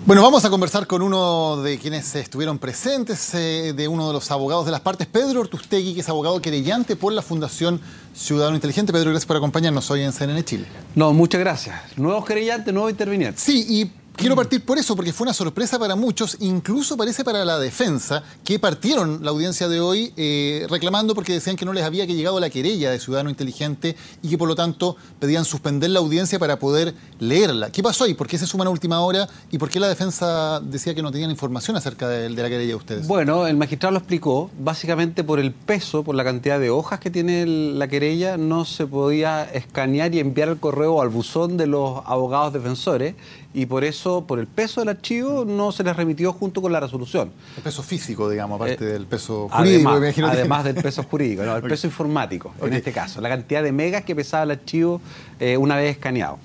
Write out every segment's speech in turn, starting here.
Bueno, vamos a conversar con uno de quienes estuvieron presentes, de uno de los abogados de las partes, Pedro Ortustegui, que es abogado querellante por la Fundación Ciudadano Inteligente. Pedro, gracias por acompañarnos hoy en CNN Chile. No, muchas gracias. Nuevos querellantes, nuevos intervinientes. Sí, y quiero partir por eso, porque fue una sorpresa para muchos, incluso parece para la defensa, que partieron la audiencia de hoy reclamando porque decían que no les había llegado la querella de Ciudadano Inteligente y que por lo tanto pedían suspender la audiencia para poder leerla. ¿Qué pasó ahí? ¿Por qué se suman a última hora? ¿Y por qué la defensa decía que no tenían información acerca de la querella de ustedes? Bueno, el magistrado lo explicó, básicamente por el peso, por la cantidad de hojas que tiene la querella, no se podía escanear y enviar el correo al buzón de los abogados defensores, y por eso, por el peso del archivo, no se les remitió junto con la resolución. El peso físico, digamos, aparte del peso jurídico. Además del peso jurídico, no, el peso informático, en este caso. La cantidad de megas que pesaba el archivo una vez escaneado.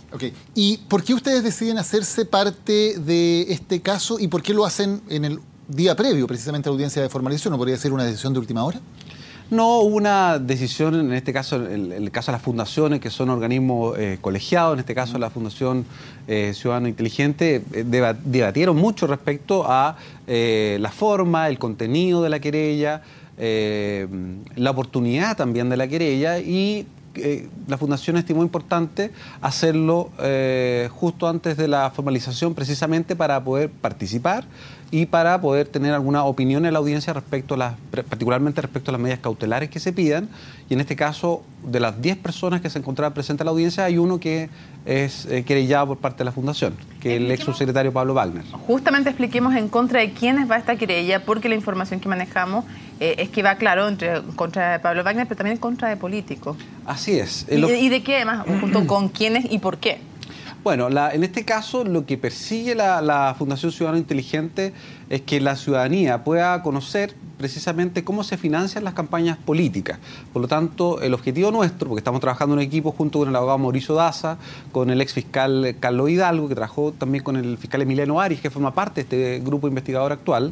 ¿Y por qué ustedes deciden hacerse parte de este caso y por qué lo hacen en el día previo, precisamente a la audiencia de formalización? ¿No podría ser una decisión de última hora? No, hubo una decisión, en este caso, en el caso de las fundaciones, que son organismos colegiados, en este caso la Fundación Ciudadano Inteligente, debatieron mucho respecto a la forma, el contenido de la querella, la oportunidad también de la querella, y la Fundación estimó importante hacerlo justo antes de la formalización, precisamente para poder participar y para poder tener alguna opinión en la audiencia particularmente respecto a las medidas cautelares que se pidan. Y en este caso, de las 10 personas que se encontraban presentes en la audiencia, hay uno que es querellado por parte de la Fundación, que es el ex subsecretario Pablo Wagner. Justamente expliquemos en contra de quiénes va esta querella, porque la información que manejamos es que va, claro, en contra de Pablo Wagner, pero también en contra de políticos. Así es. ¿Y de qué además? ¿Junto con quiénes y por qué? Bueno, en este caso lo que persigue la Fundación Ciudadano Inteligente es que la ciudadanía pueda conocer precisamente cómo se financian las campañas políticas. Por lo tanto, el objetivo nuestro, porque estamos trabajando en equipo junto con el abogado Mauricio Daza, con el ex fiscal Carlos Hidalgo, que trabajó también con el fiscal Emiliano Arias, que forma parte de este grupo investigador actual,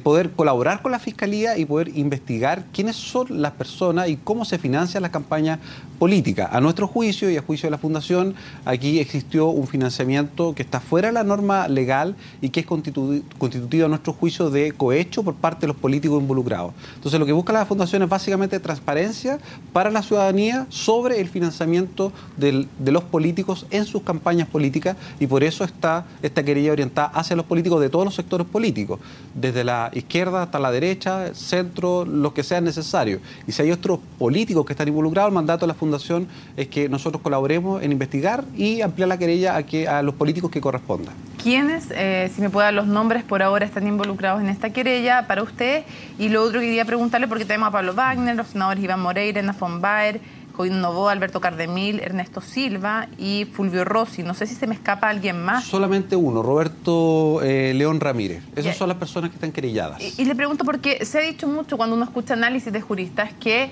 poder colaborar con la Fiscalía y poder investigar quiénes son las personas y cómo se financian las campañas políticas. A nuestro juicio y a juicio de la Fundación, aquí existió un financiamiento que está fuera de la norma legal y que es constitutivo a nuestro juicio de cohecho por parte de los políticos involucrados. Entonces, lo que busca la Fundación es básicamente transparencia para la ciudadanía sobre el financiamiento de los políticos en sus campañas políticas, y por eso está esta querella orientada hacia los políticos de todos los sectores políticos, desde la izquierda hasta la derecha, centro, lo que sea necesario. Y si hay otros políticos que están involucrados, el mandato de la Fundación es que nosotros colaboremos en investigar y ampliar la querella a los políticos que corresponda. ¿Quiénes, si me puede dar los nombres, por ahora están involucrados en esta querella para usted? Y lo otro que quería preguntarle, porque tenemos a Pablo Wagner, los senadores Iván Moreira, Ana von Baer, Jovino Novoa, Alberto Cardemil, Ernesto Silva y Fulvio Rossi. No sé si se me escapa alguien más. Solamente uno, Roberto León Ramírez. Esas son las personas que están querelladas. Y le pregunto porque se ha dicho mucho cuando uno escucha análisis de juristas que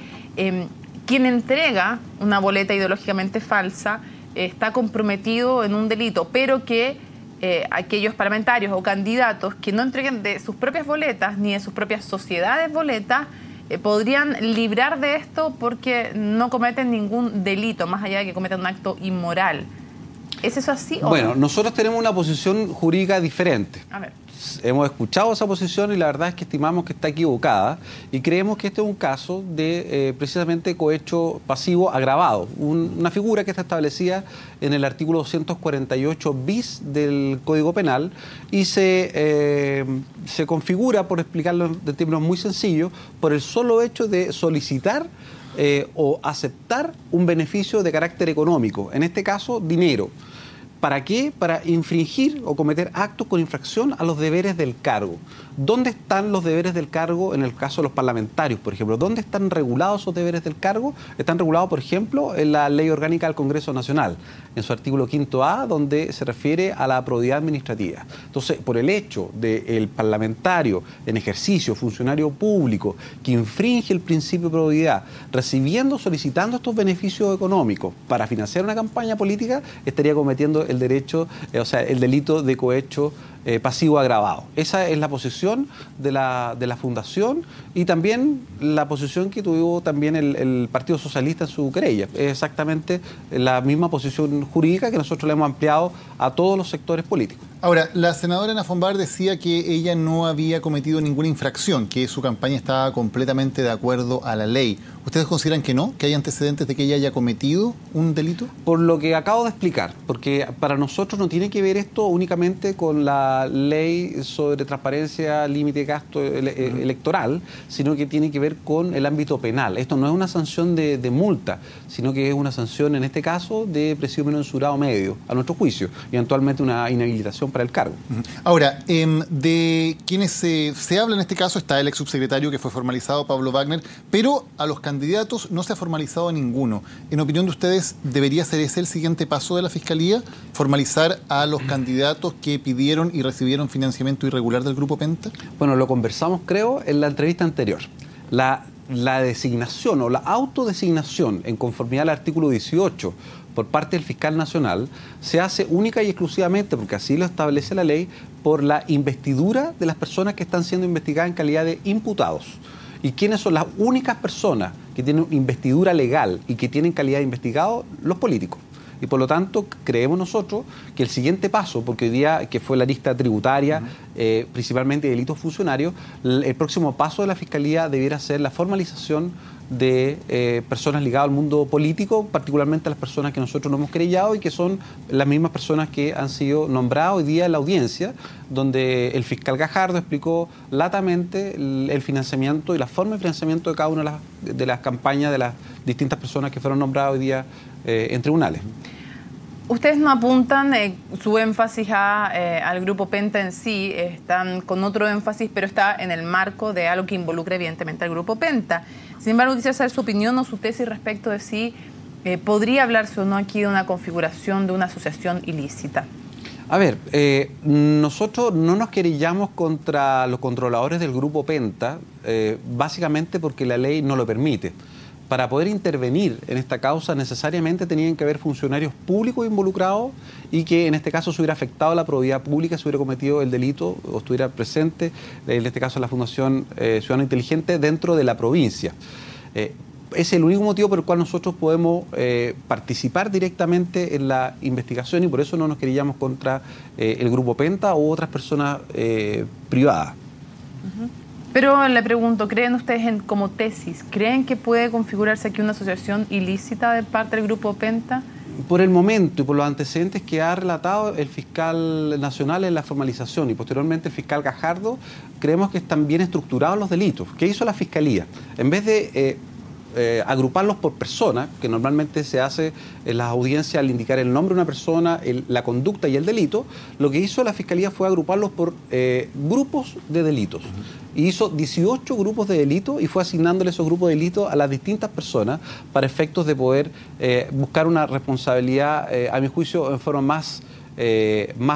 quien entrega una boleta ideológicamente falsa está comprometido en un delito, pero que aquellos parlamentarios o candidatos que no entreguen de sus propias boletas ni de sus propias sociedades boletas podrían librar de esto porque no cometen ningún delito, más allá de que cometan un acto inmoral. ¿Es eso así o Bueno, no? nosotros tenemos una posición jurídica diferente. A ver. Hemos escuchado esa posición y la verdad es que estimamos que está equivocada y creemos que este es un caso de precisamente cohecho pasivo agravado, una figura que está establecida en el artículo 248 bis del Código Penal y se configura, por explicarlo de términos muy sencillos, por el solo hecho de solicitar o aceptar un beneficio de carácter económico, en este caso dinero. ¿Para qué? Para infringir o cometer actos con infracción a los deberes del cargo. ¿Dónde están los deberes del cargo en el caso de los parlamentarios, por ejemplo? ¿Dónde están regulados esos deberes del cargo? Están regulados, por ejemplo, en la Ley Orgánica del Congreso Nacional, en su artículo 5A, donde se refiere a la probidad administrativa. Entonces, por el hecho del parlamentario en ejercicio, funcionario público, que infringe el principio de probidad, solicitando estos beneficios económicos para financiar una campaña política, estaría cometiendo el delito de cohecho pasivo agravado. Esa es la posición de la Fundación y también la posición que tuvo también el Partido Socialista en su querella. Es exactamente la misma posición jurídica que nosotros le hemos ampliado a todos los sectores políticos. Ahora, la senadora Ana Fombar decía que ella no había cometido ninguna infracción, que su campaña estaba completamente de acuerdo a la ley. ¿Ustedes consideran que no? ¿Que hay antecedentes de que ella haya cometido un delito? Por lo que acabo de explicar, porque para nosotros no tiene que ver esto únicamente con la ley sobre transparencia, límite de gasto electoral, sino que tiene que ver con el ámbito penal. Esto no es una sanción de multa, sino que es una sanción, en este caso, de presidio mensurado medio, a nuestro juicio, y eventualmente una inhabilitación para el cargo. Ahora, de quienes se habla en este caso está el ex subsecretario que fue formalizado, Pablo Wagner, pero a los candidatos no se ha formalizado ninguno. En opinión de ustedes, ¿debería ser ese el siguiente paso de la Fiscalía? ¿Formalizar a los candidatos que pidieron y recibieron financiamiento irregular del Grupo Penta? Bueno, lo conversamos, creo, en la entrevista anterior. La designación o la autodesignación en conformidad al artículo 18 por parte del fiscal nacional se hace única y exclusivamente, porque así lo establece la ley, por la investidura de las personas que están siendo investigadas en calidad de imputados. ¿Y quiénes son las únicas personas que tienen investidura legal y que tienen calidad de investigados? Los políticos. Y por lo tanto, creemos nosotros que el siguiente paso, porque hoy día que fue la lista tributaria, principalmente de delitos funcionarios, el próximo paso de la Fiscalía debiera ser la formalización de personas ligadas al mundo político, particularmente a las personas que nosotros no hemos querellado y que son las mismas personas que han sido nombradas hoy día en la audiencia, donde el fiscal Gajardo explicó latamente el financiamiento y la forma de financiamiento de cada una de las campañas de las distintas personas que fueron nombradas hoy día en tribunales. Ustedes no apuntan su énfasis al Grupo Penta en sí, están con otro énfasis, pero está en el marco de algo que involucra evidentemente al Grupo Penta. Sin embargo, quisiera saber su opinión o su tesis respecto de si podría hablarse o no aquí de una configuración de una asociación ilícita. A ver, nosotros no nos querellamos contra los controladores del Grupo Penta, básicamente porque la ley no lo permite. Para poder intervenir en esta causa necesariamente tenían que haber funcionarios públicos involucrados y que en este caso se hubiera afectado la probidad pública, se hubiera cometido el delito o estuviera presente, en este caso la Fundación Ciudadano Inteligente, dentro de la provincia. Es el único motivo por el cual nosotros podemos participar directamente en la investigación y por eso no nos querellamos contra el Grupo Penta u otras personas privadas. Pero le pregunto, ¿creen ustedes como tesis, creen que puede configurarse aquí una asociación ilícita de parte del Grupo Penta? Por el momento y por los antecedentes que ha relatado el fiscal nacional en la formalización y posteriormente el fiscal Gajardo, creemos que están bien estructurados los delitos. ¿Qué hizo la Fiscalía? En vez de agruparlos por persona, que normalmente se hace en las audiencias al indicar el nombre de una persona, la conducta y el delito, lo que hizo la Fiscalía fue agruparlos por grupos de delitos. Y hizo 18 grupos de delito y fue asignándole esos grupos de delito a las distintas personas para efectos de poder buscar una responsabilidad, a mi juicio, en forma más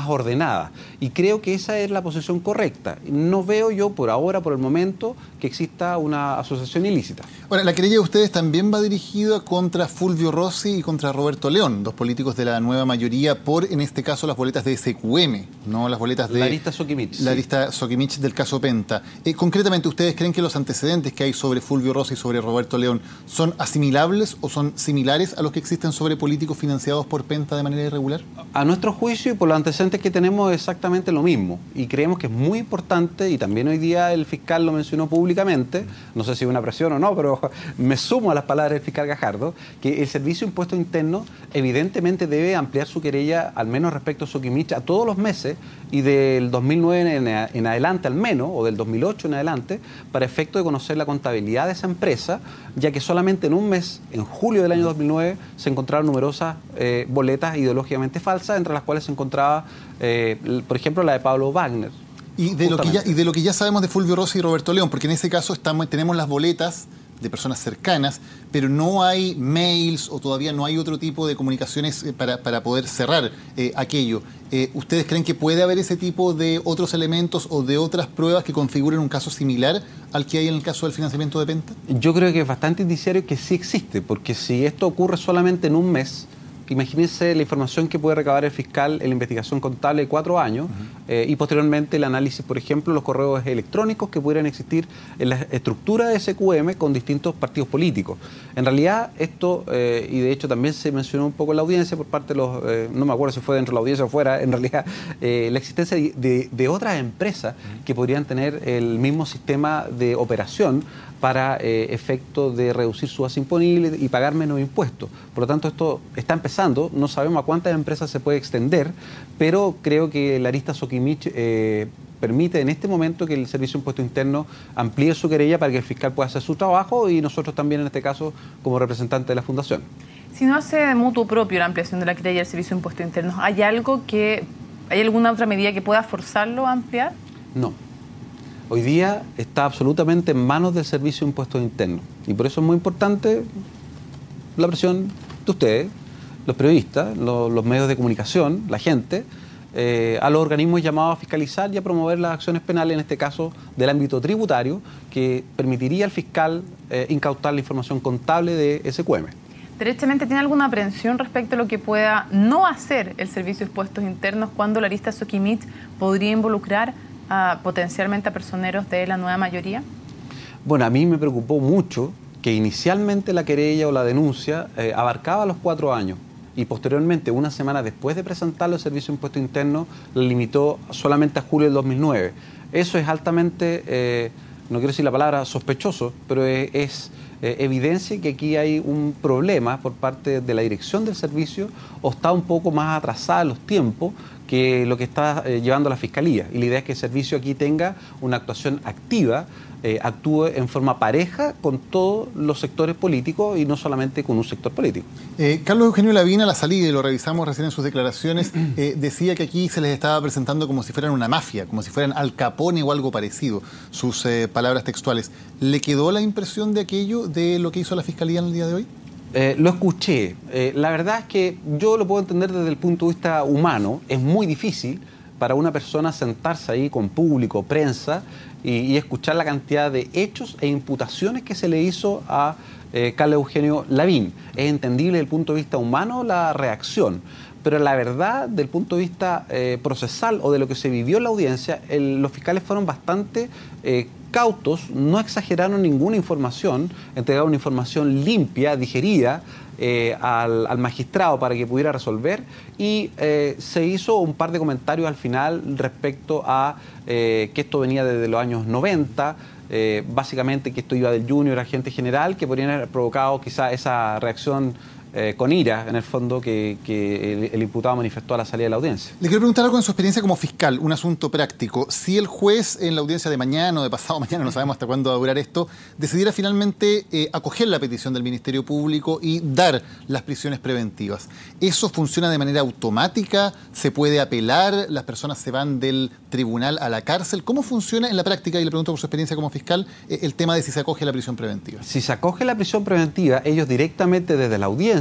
ordenada. Y creo que esa es la posición correcta. No veo yo por ahora, por el momento, que exista una asociación ilícita. Bueno, la querella de ustedes también va dirigida contra Fulvio Rossi y contra Roberto León, dos políticos de la nueva mayoría, por, en este caso, las boletas de SQM, no las boletas de... La lista Soquimich. La lista Soquimich del caso Penta. Concretamente, ¿ustedes creen que los antecedentes que hay sobre Fulvio Rossi y sobre Roberto León son asimilables o son similares a los que existen sobre políticos financiados por Penta de manera irregular? A nuestro juicio y por los antecedentes que tenemos es exactamente lo mismo. Y creemos que es muy importante, y también hoy día el fiscal lo mencionó públicamente, no sé si es una presión o no, pero me sumo a las palabras del fiscal Gajardo, que el Servicio de Impuestos Internos evidentemente debe ampliar su querella, al menos respecto a Soquimich, a todos los meses, y del 2009 en adelante al menos, o del 2008 en adelante, para efecto de conocer la contabilidad de esa empresa, ya que solamente en un mes, en julio del año 2009, se encontraron numerosas boletas ideológicamente falsas, entre las cuales se encontraba, por ejemplo, la de Pablo Wagner. Y de lo que ya sabemos de Fulvio Rossi y Roberto León, porque en ese caso tenemos las boletas de personas cercanas, pero no hay mails o todavía no hay otro tipo de comunicaciones para poder cerrar aquello. ¿Ustedes creen que puede haber ese tipo de otros elementos o de otras pruebas que configuren un caso similar al que hay en el caso del financiamiento de Penta? Yo creo que es bastante indiciario que sí existe, porque si esto ocurre solamente en un mes, imagínense la información que puede recabar el fiscal en la investigación contable de 4 años y posteriormente el análisis, por ejemplo, los correos electrónicos que pudieran existir en la estructura de SQM con distintos partidos políticos. En realidad esto, y de hecho también se mencionó un poco en la audiencia por parte de los, no me acuerdo si fue dentro de la audiencia o fuera, en realidad la existencia de otras empresas que podrían tener el mismo sistema de operación para efecto de reducir su base imponible y pagar menos impuestos. Por lo tanto, esto está empezando, no sabemos a cuántas empresas se puede extender, pero creo que la arista Soquimich permite en este momento que el Servicio de Impuesto Interno amplíe su querella para que el fiscal pueda hacer su trabajo y nosotros también en este caso como representante de la Fundación. Si no hace de mutuo propio la ampliación de la querella del Servicio de Impuestos Internos, ¿hay alguna otra medida que pueda forzarlo a ampliar? No. Hoy día está absolutamente en manos del Servicio de Impuestos Internos y por eso es muy importante la presión de ustedes, los periodistas, los medios de comunicación, la gente, a los organismos llamados a fiscalizar y a promover las acciones penales, en este caso del ámbito tributario, que permitiría al fiscal incautar la información contable de SQM. ¿Derechamente tiene alguna aprehensión respecto a lo que pueda no hacer el Servicio de Impuestos Internos cuando la arista Soquimich podría involucrar potencialmente a personeros de la nueva mayoría? Bueno, a mí me preocupó mucho que inicialmente la querella o la denuncia abarcaba los 4 años y posteriormente, una semana después de presentarlo, el Servicio de Impuestos Internos lo limitó solamente a julio del 2009. Eso es altamente, no quiero decir la palabra sospechoso, pero es evidencia que aquí hay un problema por parte de la dirección del servicio o está un poco más atrasada en los tiempos que lo que está llevando la Fiscalía. Y la idea es que el servicio aquí tenga una actuación activa, actúe en forma pareja con todos los sectores políticos y no solamente con un sector político. Carlos Eugenio Lavín, a la salida, y lo revisamos recién en sus declaraciones, decía que aquí se les estaba presentando como si fueran una mafia, como si fueran Al Capone o algo parecido, sus palabras textuales. ¿Le quedó la impresión de aquello, de lo que hizo la Fiscalía en el día de hoy? Lo escuché. La verdad es que yo lo puedo entender desde el punto de vista humano. Es muy difícil para una persona sentarse ahí con público, prensa, y escuchar la cantidad de hechos e imputaciones que se le hizo a Carlos Eugenio Lavín. Es entendible desde el punto de vista humano la reacción, pero la verdad, desde el punto de vista procesal o de lo que se vivió en la audiencia, los fiscales fueron bastante cautos, no exageraron ninguna información, entregaron una información limpia, digerida al magistrado para que pudiera resolver y se hizo un par de comentarios al final respecto a que esto venía desde los años 90, básicamente que esto iba del junior a agente general, que podrían haber provocado quizá esa reacción con ira, en el fondo, que el imputado manifestó a la salida de la audiencia. Le quiero preguntar algo en su experiencia como fiscal, un asunto práctico. Si el juez en la audiencia de mañana o de pasado mañana, no sabemos hasta cuándo va a durar esto, decidiera finalmente acoger la petición del Ministerio Público y dar las prisiones preventivas, ¿eso funciona de manera automática? ¿Se puede apelar? ¿Las personas se van del tribunal a la cárcel? ¿Cómo funciona en la práctica, y le pregunto por su experiencia como fiscal, el tema de si se acoge la prisión preventiva? Si se acoge la prisión preventiva, ellos directamente desde la audiencia,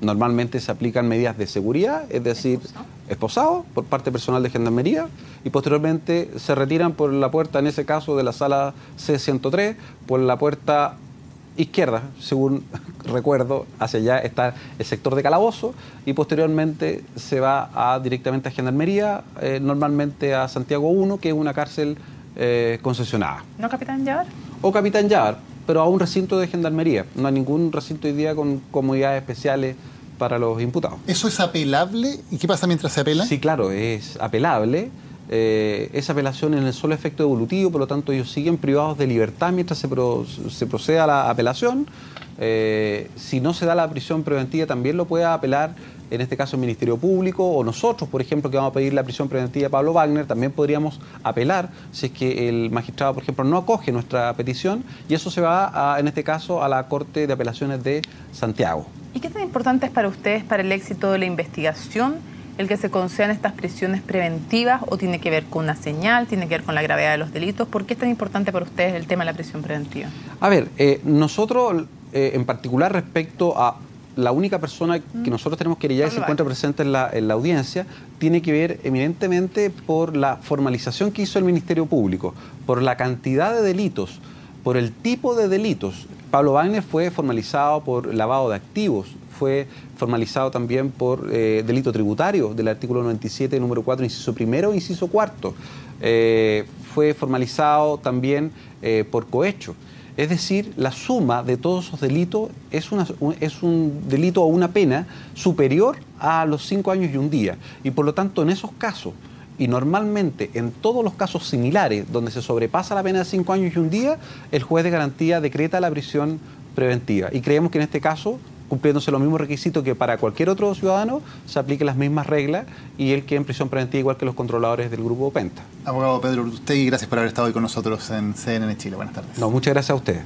normalmente se aplican medidas de seguridad, es decir, esposado por parte personal de Gendarmería, y posteriormente se retiran por la puerta, en ese caso de la sala C103, por la puerta izquierda, según recuerdo, hacia allá está el sector de calabozo, y posteriormente se va directamente a Gendarmería, normalmente a Santiago 1, que es una cárcel concesionada. ¿No, Capitán Llávar? O Capitán Llávar, pero a un recinto de Gendarmería. No hay ningún recinto hoy día con comodidades especiales para los imputados. ¿Eso es apelable? ¿Y qué pasa mientras se apela? Sí, claro, es apelable. Esa apelación en el solo efecto evolutivo, por lo tanto ellos siguen privados de libertad mientras se procede a la apelación. Si no se da la prisión preventiva, también lo puede apelar, en este caso el Ministerio Público, o nosotros, por ejemplo, que vamos a pedir la prisión preventiva a Pablo Wagner, también podríamos apelar si es que el magistrado, por ejemplo, no acoge nuestra petición, y eso se va, en este caso, a la Corte de Apelaciones de Santiago. ¿Y qué tan importante es para ustedes, para el éxito de la investigación, el que se concedan estas prisiones preventivas, o tiene que ver con una señal, tiene que ver con la gravedad de los delitos? ¿Por qué es tan importante para ustedes el tema de la prisión preventiva? A ver, nosotros, en particular respecto a la única persona que nosotros tenemos que querellar y se encuentra presente en la audiencia, tiene que ver eminentemente por la formalización que hizo el Ministerio Público, por la cantidad de delitos, por el tipo de delitos. Pablo Wagner fue formalizado por lavado de activos, fue formalizado también por delito tributario del artículo 97, número 4, inciso primero, inciso cuarto. Fue formalizado también por cohecho. Es decir, la suma de todos esos delitos es un delito o una pena superior a los 5 años y un día. Y por lo tanto, en esos casos, y normalmente en todos los casos similares donde se sobrepasa la pena de 5 años y un día, el juez de garantía decreta la prisión preventiva. Y creemos que en este caso, cumpliéndose los mismos requisitos que para cualquier otro ciudadano, se apliquen las mismas reglas y él quede en prisión preventiva igual que los controladores del Grupo Penta. Abogado Pedro Urtuztegui, gracias por haber estado hoy con nosotros en CNN Chile. Buenas tardes. No, muchas gracias a ustedes.